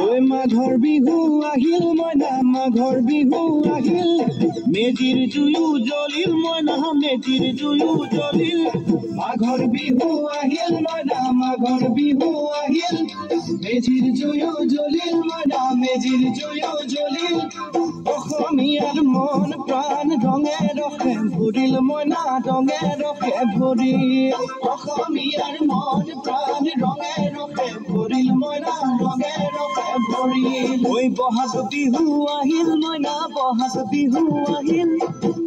ওই মাঘৰ বিহু আহিল মইনা মাঘৰ বিহু আহিল মেজিৰ জুয়ো জ্বলিল মইনা মেজিৰ জুয়ো জ্বলিল মাঘৰ বিহু আহিল মইনা মাঘৰ বিহু আহিল মেজিৰ জুয়ো জ্বলিল মইনা মেজিৰ জুয়ো জ্বলিল অসমীয়াৰ মন প্ৰাণ ৰঙে ৰখে ভৰিল মইনা ৰঙে ৰখে ভৰিল অসমীয়াৰ মন প্ৰাণ ৰঙে ৰখে ভৰিল মইনা ৰঙে ৰখে ভৰিল ঐ বহাগ বিহু আহিল মইনা বহাগ বিহু আহিল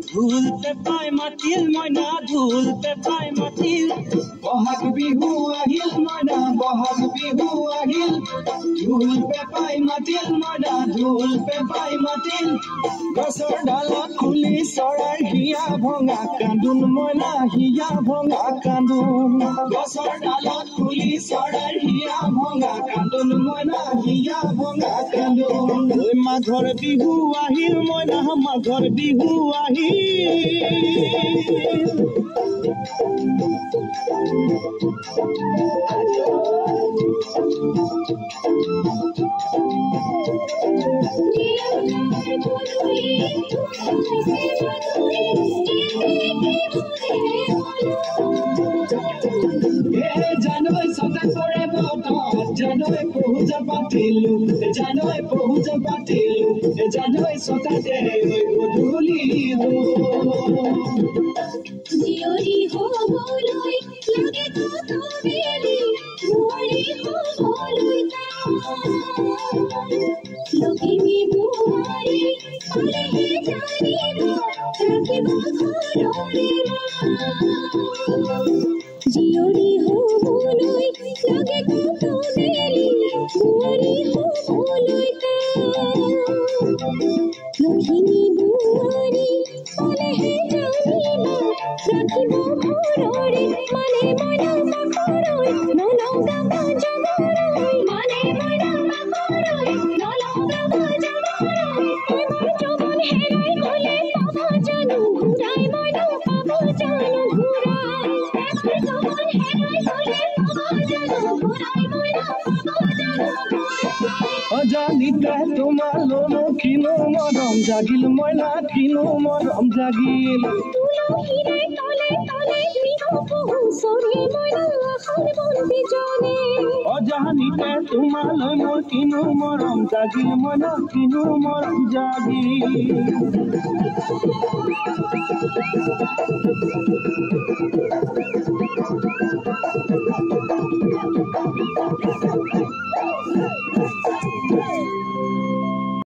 ঢোল পেপাই মাতিল মইনা ঢোল পেপাই মাতিল বহাগ বিহু আহিল মইনা বহাগ বিহু আহিল ঢোল পেপাই মাতিল মইনা ঢোল পেপাই মাতিল গছৰ ডালত খুলি চৰাইৰ হিয়া ভঙা কান্দোন মইনা হিয়া ভঙা কান্দোন গছৰ ডালত খুলি চৰাইৰ হিয়া ভঙা কান্দোন মইনা হিয়া ভঙা কান্দোন ঐ মাঘৰ বিহু আহিল মইনা মাঘৰ বিহু আহিল জানুৱাৰী ছটা কৰে বত জানুৱাৰী পহুজা পাতিলো জানুৱাৰী পহুজা পাতিলো জানুৱাৰী ছটাতে গধূলি জিয়ৰী হ'বলৈ লাগে কত বেলি বোৱাৰী হ'বলৈ লখিমী বোৱাৰী পালেহে জানিব ৰাখিব ঘৰৰে জিয়ৰী হ'বলৈ লাগে কত বেলি বোৱাৰী হ'বলৈ লখিমী বোৱাৰী পালেহে জানিব ৰাখিব ঘৰৰে মানে মইনা মাকৰৈ নলগাব জগৰৈ মানে মইনা মাকৰৈ নলগাব জগৰৈ এবাৰ যৌৱন হেৰাই গ'লে পাব জানো ঘূৰাই মইনা পাব জানো ঘূৰাই এবাৰ যৌৱন হেৰাই গ'লে পাব জানো ঘূৰাই মইনা পাব জানো অজানিতে তোমালৈ কিনো মৰম জাগিল মইনা কিনো মৰম জাগিল তুলসীৰে তলে তলে বিহু পহু চৰে মইনা আশাৰ বন্তি জ্বলে অজানিতে তোমালৈ মোৰ কিনো মৰম জাগিল মইনা কিনো মৰম জাগিল